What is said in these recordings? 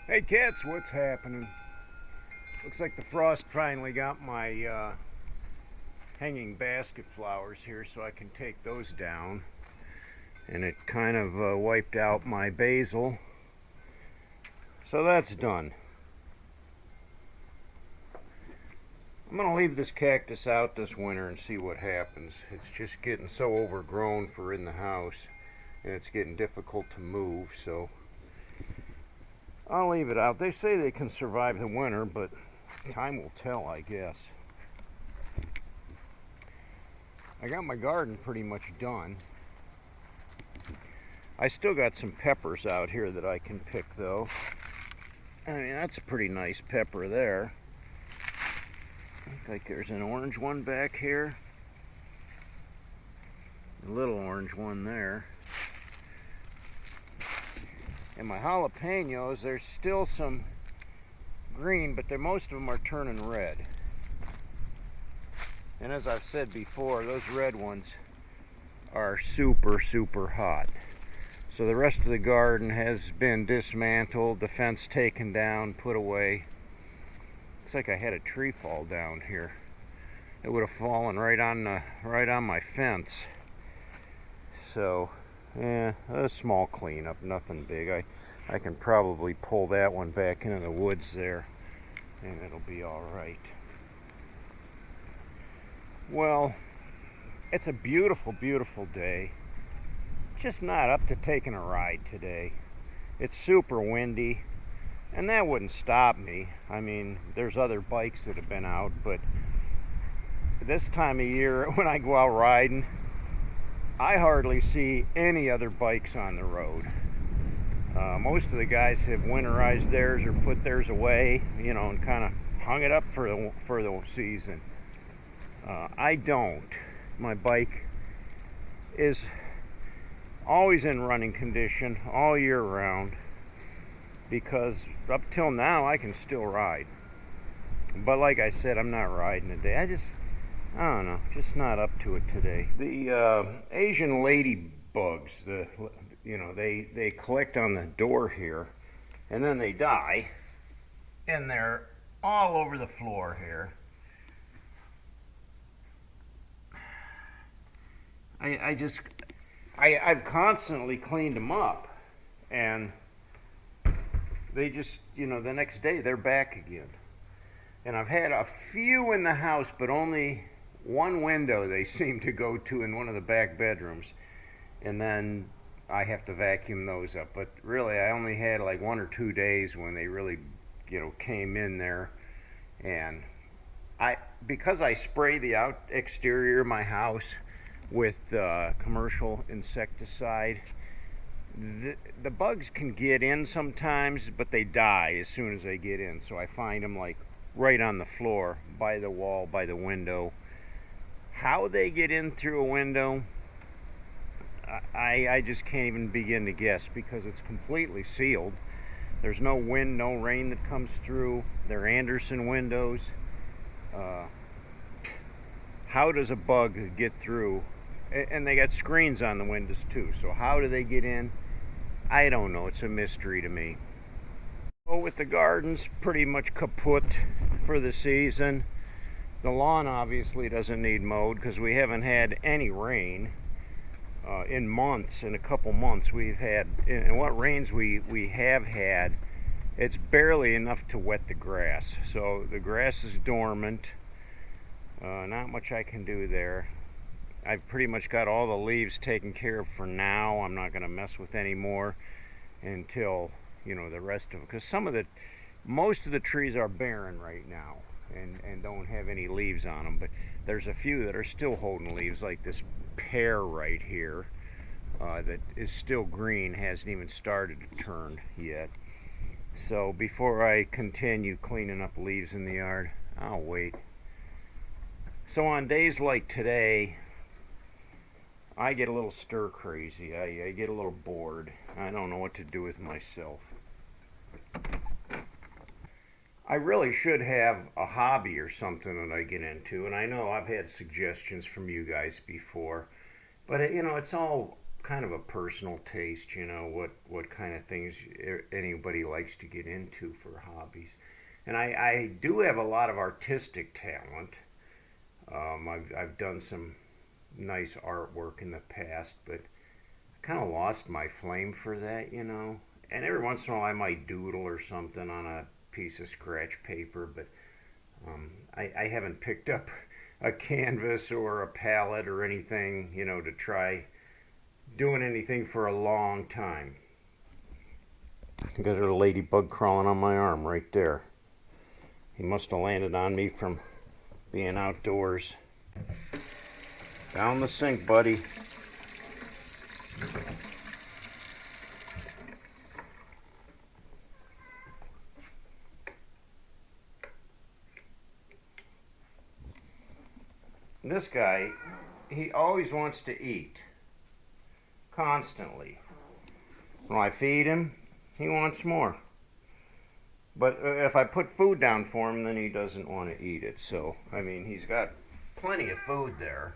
Hey cats, what's happening? Looks like the frost finally got my hanging basket flowers here so I can take those down. And it kind of wiped out my basil. So that's done. I'm going to leave this cactus out this winter and see what happens. It's just getting so overgrown for in the house. And it's getting difficult to move, so I'll leave it out. They say they can survive the winter, but time will tell, I guess. I got my garden pretty much done. I still got some peppers out here that I can pick, though. I mean, that's a pretty nice pepper there. Looks like there's an orange one back here. A little orange one there. And my jalapenos, there's still some green, but most of them are turning red. And as I've said before, those red ones are super, super hot. So the rest of the garden has been dismantled, the fence taken down, put away. Looks like I had a tree fall down here. It would have fallen right on my fence. So, a small cleanup, nothing big. I can probably pull that one back into the woods there, and it'll be all right. Well, it's a beautiful, beautiful day. Just not up to taking a ride today. It's super windy, and that wouldn't stop me. I mean, there's other bikes that have been out, but this time of year when I go out riding, I hardly see any other bikes on the road. Most of the guys have winterized theirs or put theirs away, you know, and kind of hung it up for the season. I don't. My bike is always in running condition all year round because up till now I can still ride. But like I said, I'm not riding today. I don't know, just not up to it today. The Asian ladybugs, they collect on the door here, and then they die, and they're all over the floor here. I've constantly cleaned them up, and they just, the next day they're back again. And I've had a few in the house, but only one window they seem to go to in one of the back bedrooms. And then I have to vacuum those up. But really, I only had like 1 or 2 days when they really, came in there. And because I spray the exterior of my house with commercial insecticide, the bugs can get in sometimes, but they die as soon as they get in. So I find them like right on the floor, by the wall, by the window. How they get in through a window, I just can't even begin to guess because it's completely sealed. There's no wind, no rain that comes through. They're Anderson windows. How does a bug get through? And they got screens on the windows too, so how do they get in? I don't know. It's a mystery to me. So with the gardens pretty much kaput for the season, the lawn obviously doesn't need mowed because we haven't had any rain in months. In a couple months we've had, and what rains we have had, it's barely enough to wet the grass. So the grass is dormant. Not much I can do there. I've pretty much got all the leaves taken care of for now. I'm not going to mess with any more until, the rest of it. Because most of the trees are barren right now and don't have any leaves on them. But there's a few that are still holding leaves, like this pear right here that is still green, hasn't even started to turn yet. So before I continue cleaning up leaves in the yard, I'll wait. So on days like today, I get a little stir crazy. I get a little bored. I don't know what to do with myself. I really should have a hobby or something that I get into, and I know I've had suggestions from you guys before, but it's all kind of a personal taste, you know, what kind of things anybody likes to get into for hobbies. And I do have a lot of artistic talent. I've done some nice artwork in the past, but I kind of lost my flame for that, you know. And every once in a while I might doodle or something on a piece of scratch paper, but I haven't picked up a canvas or a palette or anything, you know, to try doing anything for a long time. I got a ladybug crawling on my arm right there. He must have landed on me from being outdoors. Down the sink, buddy. This guy, he always wants to eat. Constantly. When I feed him, he wants more. But if I put food down for him, then he doesn't want to eat it. So, I mean, he's got plenty of food there.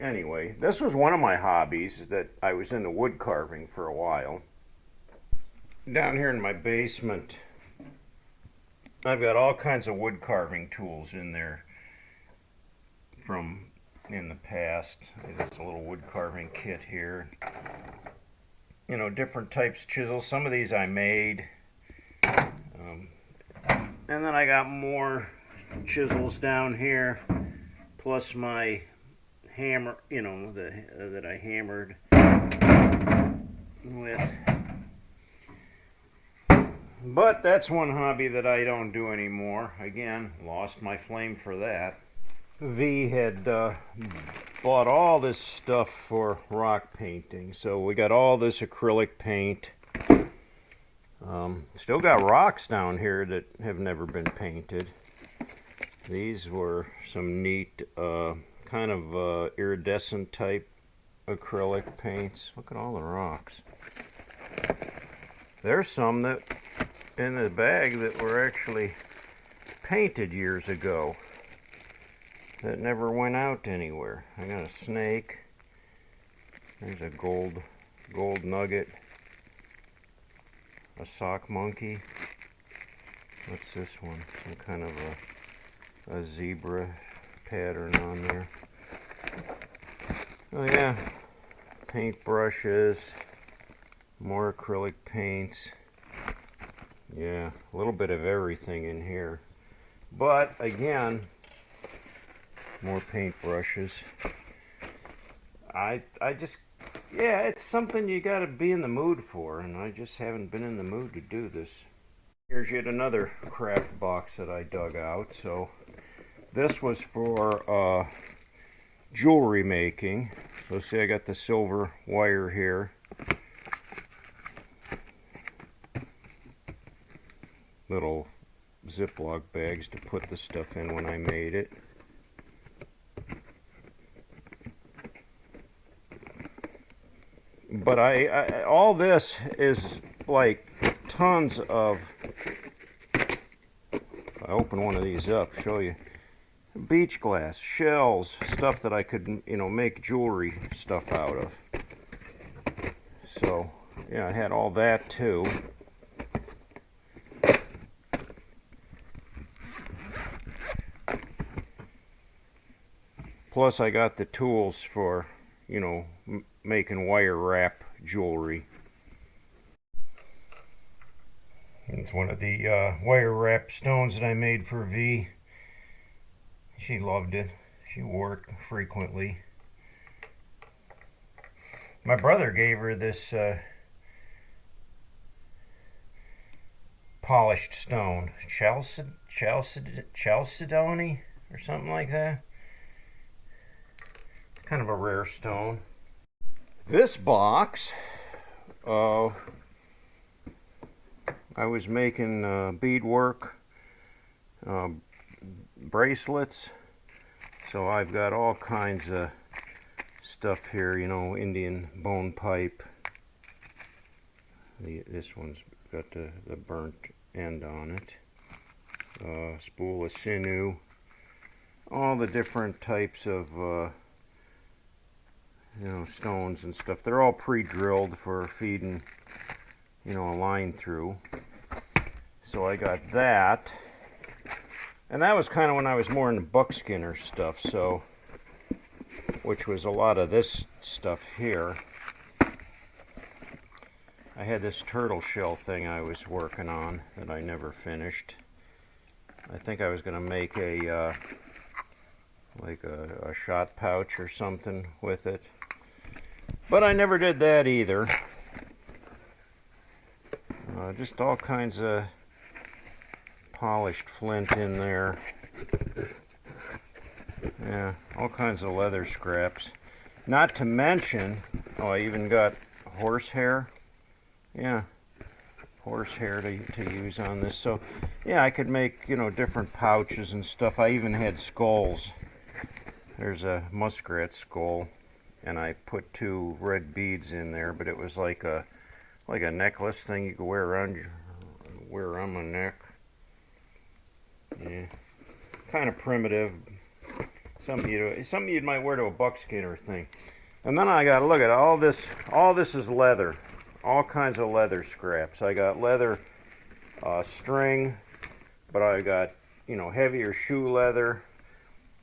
Anyway, this was one of my hobbies that I was into wood carving for a while. Down here in my basement, I've got all kinds of wood carving tools in there from in the past. There's a little wood carving kit here. You know, different types of chisels. Some of these I made. And then I got more chisels down here, plus my hammer, you know, that I hammered with. But that's one hobby that I don't do anymore. Again, lost my flame for that. V had bought all this stuff for rock painting, so we got all this acrylic paint. Still got rocks down here that have never been painted. These were some neat kind of iridescent type acrylic paints. Look at all the rocks. There's some that in the bag that were actually painted years ago that never went out anywhere. I got a snake. There's a gold nugget. A sock monkey. What's this one? Some kind of a zebra pattern on there. Oh yeah, paint brushes, more acrylic paints. Yeah, a little bit of everything in here. But again, more paint brushes. I just, yeah, it's something you gotta be in the mood for, and I just haven't been in the mood to do this. Here's yet another craft box that I dug out. So this was for jewelry making. So see, I got the silver wire here. Little Ziploc bags to put the stuff in when I made it. But I all this is like tons of, if I open one of these up, show you, beach glass, shells, stuff that I could, you know, make jewelry stuff out of. So, yeah, I had all that too. Plus I got the tools for, you know, making wire wrap jewelry. It's one of the wire wrap stones that I made for V. She loved it. She wore it frequently. My brother gave her this polished stone, chalcedony or something like that. Kind of a rare stone. This box, I was making beadwork, bracelets, so I've got all kinds of stuff here, you know, Indian bone pipe. This one's got the burnt end on it. Spool of sinew, all the different types of you know, stones and stuff. They're all pre-drilled for feeding, you know, a line through. So I got that. And that was kind of when I was more into buckskinner stuff, so, which was a lot of this stuff here. I had this turtle shell thing I was working on that I never finished. I think I was going to make a like a shot pouch or something with it, but I never did that either. Just all kinds of polished flint in there. Yeah, all kinds of leather scraps. Not to mention, oh, I even got horsehair. Yeah, horsehair to use on this. So, yeah, I could make, you know, different pouches and stuff. I even had skulls. There's a muskrat skull, and I put 2 red beads in there, but it was like a necklace thing you could wear around my neck. Yeah, kind of primitive. Something you might wear to a buckskinner thing. And then I got to look at all this. All this is leather, all kinds of leather scraps. I got leather string, but I got, you know, heavier shoe leather,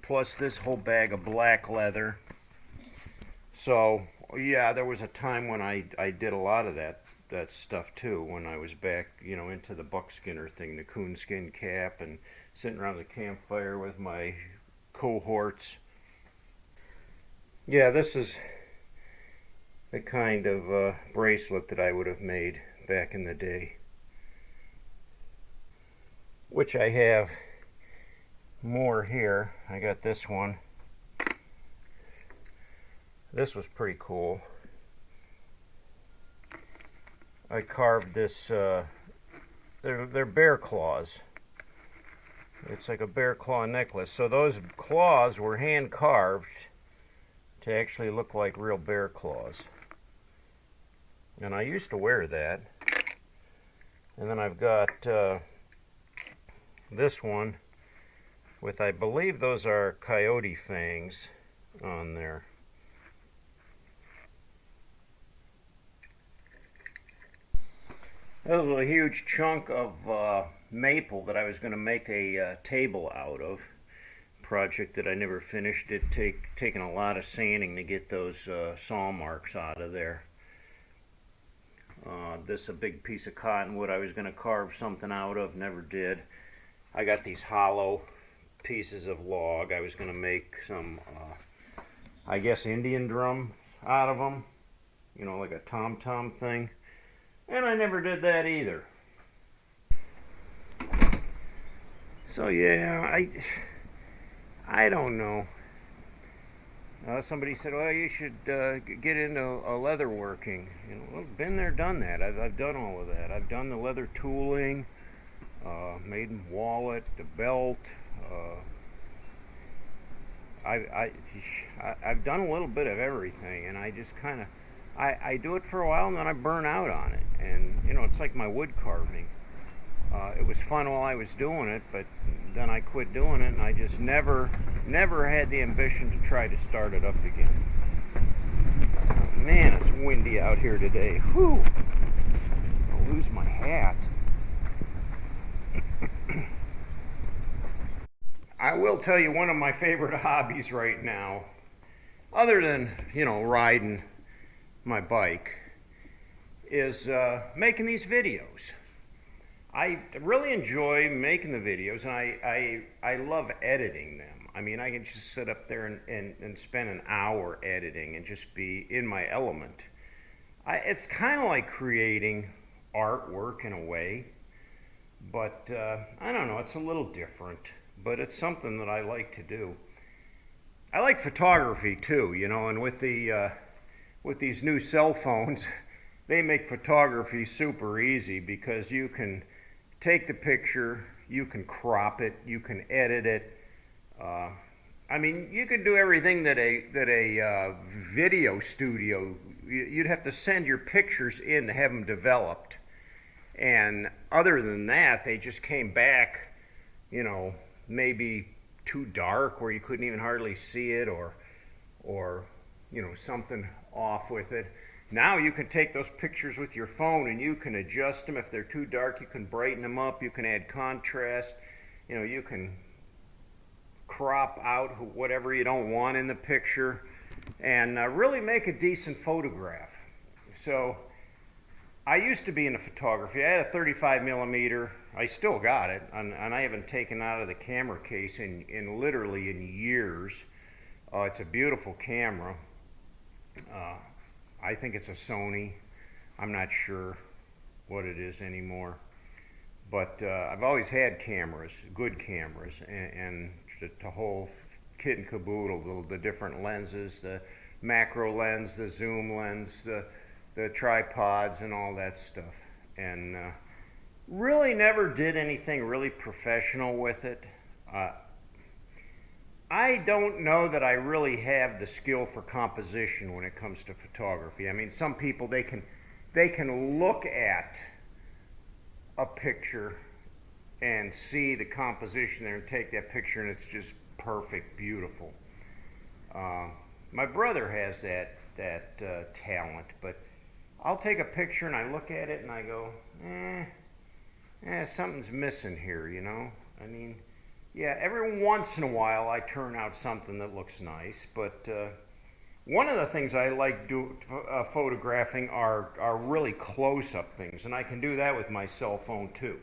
plus this whole bag of black leather. So yeah, there was a time when I did a lot of that stuff too, when I was back, you know, into the buckskinner thing, the coonskin cap, and sitting around the campfire with my cohorts. Yeah, this is the kind of bracelet that I would have made back in the day, which I have more here. I got this one. This was pretty cool. I carved this, they're bear claws. It's like a bear claw necklace. So those claws were hand carved to actually look like real bear claws. And I used to wear that. And then I've got this one with, I believe those are coyote fangs on there. This was a huge chunk of maple that I was going to make a table out of. Project that I never finished. It taken a lot of sanding to get those saw marks out of there. This is a big piece of cottonwood I was going to carve something out of, never did. I got these hollow pieces of log. I was going to make some, I guess, Indian drum out of them, you know, like a tom-tom thing. And I never did that either. So yeah, I don't know. Somebody said, well, you should get into leather working. You know, well, been there, done that. I've done all of that. I've done the leather tooling, made a wallet, a belt. I've done a little bit of everything, and I just kind of, I do it for a while, and then I burn out on it. And, you know, it's like my wood carving. It was fun while I was doing it, but then I quit doing it, and I just never had the ambition to try to start it up again. Man, it's windy out here today. Whew! I'll lose my hat. I will tell you one of my favorite hobbies right now, other than, you know, riding my bike, is making these videos. I really enjoy making the videos, and I love editing them. I mean, I can just sit up there and spend an hour editing and just be in my element. It's kind of like creating artwork in a way, but I don't know, it's a little different, but it's something that I like to do. I like photography too, you know, and with these new cell phones, they make photography super easy because you can take the picture, you can crop it, you can edit it. I mean, you can do everything that a video studio, you'd have to send your pictures in to have them developed. And other than that, they just came back, you know, maybe too dark where you couldn't even hardly see it, or something off with it. Now you can take those pictures with your phone and you can adjust them. If they're too dark, you can brighten them up. You can add contrast. You can crop out whatever you don't want in the picture and really make a decent photograph. So I used to be into photography. I had a 35 millimeter. I still got it, and I haven't taken it out of the camera case in literally in years. It's a beautiful camera. I think it's a Sony. I'm not sure what it is anymore. But I've always had cameras, good cameras, and the whole kit and caboodle, the different lenses, the macro lens, the zoom lens, the tripods, and all that stuff. And really never did anything really professional with it. I don't know that I really have the skill for composition when it comes to photography. I mean, some people, they can look at a picture and see the composition there and take that picture and it's just perfect, beautiful. My brother has that talent, but I'll take a picture and I look at it and I go, something's missing here, I mean, yeah, every once in a while I turn out something that looks nice, but one of the things I like photographing are really close-up things, and I can do that with my cell phone too.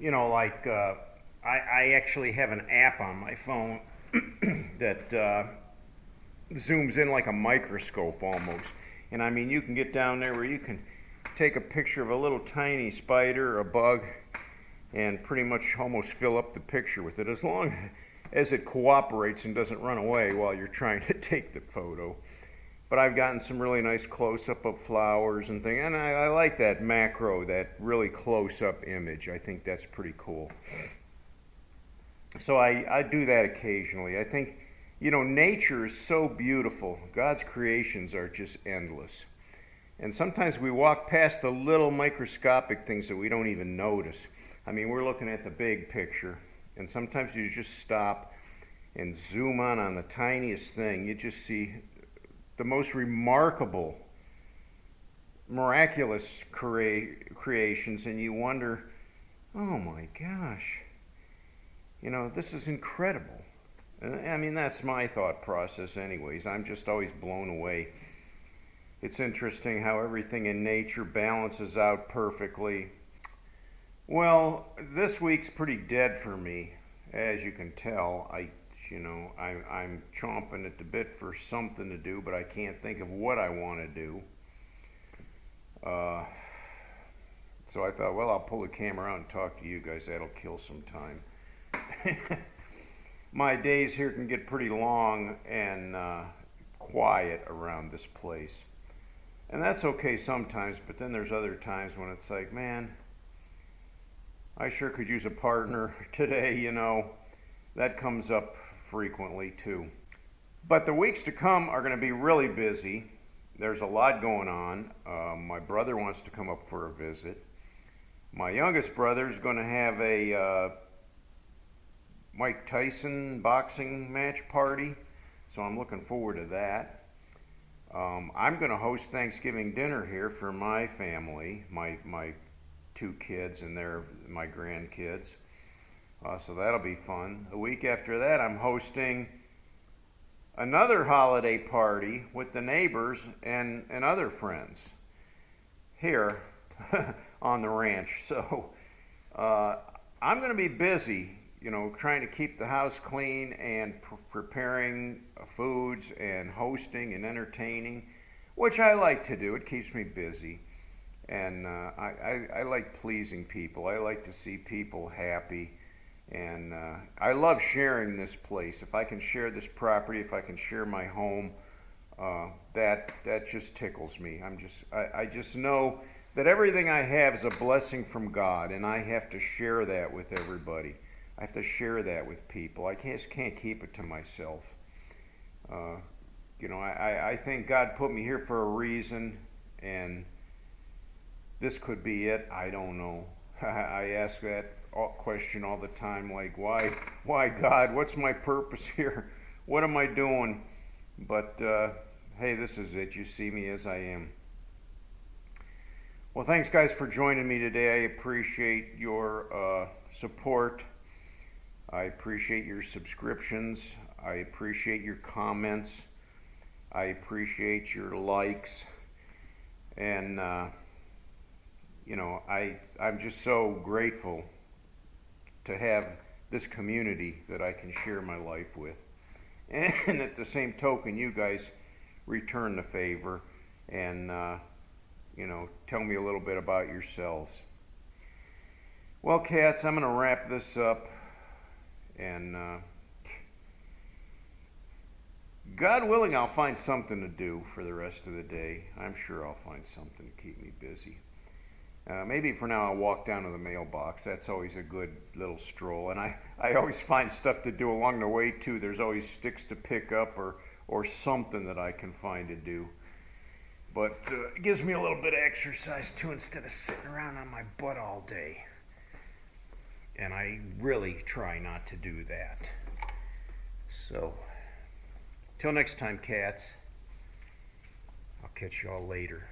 Like I actually have an app on my phone that zooms in like a microscope almost. And I mean, you can get down there where you can take a picture of a little tiny spider or a bug and pretty much almost fill up the picture with it, as long as it cooperates and doesn't run away while you're trying to take the photo. But I've gotten some really nice close-up of flowers and things, and I like that macro, that really close-up image. I think that's pretty cool. So I do that occasionally. I think, nature is so beautiful. God's creations are just endless. And sometimes we walk past the little microscopic things that we don't even notice. I mean, we're looking at the big picture, and sometimes you just stop and zoom on the tiniest thing. You just see the most remarkable, miraculous creations, and you wonder, oh my gosh, this is incredible. I mean, that's my thought process anyways. I'm just always blown away. It's interesting how everything in nature balances out perfectly. Well, this week's pretty dead for me, as you can tell. I'm chomping at the bit for something to do, but I can't think of what I want to do. So I thought, well, I'll pull the camera out and talk to you guys. That'll kill some time. My days here can get pretty long and quiet around this place. And that's okay sometimes, but then there's other times when it's like, man, I sure could use a partner today, That comes up frequently too. But the weeks to come are going to be really busy. There's a lot going on. My brother wants to come up for a visit. My youngest brother is going to have a Mike Tyson boxing match party, so I'm looking forward to that. I'm going to host Thanksgiving dinner here for my family, my two kids and my grandkids. So that'll be fun. A week after that, I'm hosting another holiday party with the neighbors and other friends here on the ranch. So I'm going to be busy, trying to keep the house clean and preparing foods and hosting and entertaining, which I like to do. It keeps me busy. And I like pleasing people. I like to see people happy. And I love sharing this place. If I can share this property, if I can share my home, that just tickles me. I just know that everything I have is a blessing from God, and I have to share that with everybody. I have to share that with people. I just can't keep it to myself. I think God put me here for a reason, and this could be it. I don't know. I ask that question all the time, like, why God? What's my purpose here? What am I doing? But hey, this is it. You see me as I am. Well, thanks guys for joining me today. I appreciate your support. I appreciate your subscriptions. I appreciate your comments. I appreciate your likes. And you know, I'm just so grateful to have this community that I can share my life with. And at the same token, you guys return the favor and you know, tell me a little bit about yourselves. Well, cats, I'm going to wrap this up, and God willing, I'll find something to do for the rest of the day. I'm sure I'll find something to keep me busy. Maybe for now I'll walk down to the mailbox. That's always a good little stroll. And I always find stuff to do along the way too. There's always sticks to pick up or something that I can find to do. But it gives me a little bit of exercise too instead of sitting around on my butt all day. And I really try not to do that. So, till next time, cats. I'll catch y'all later.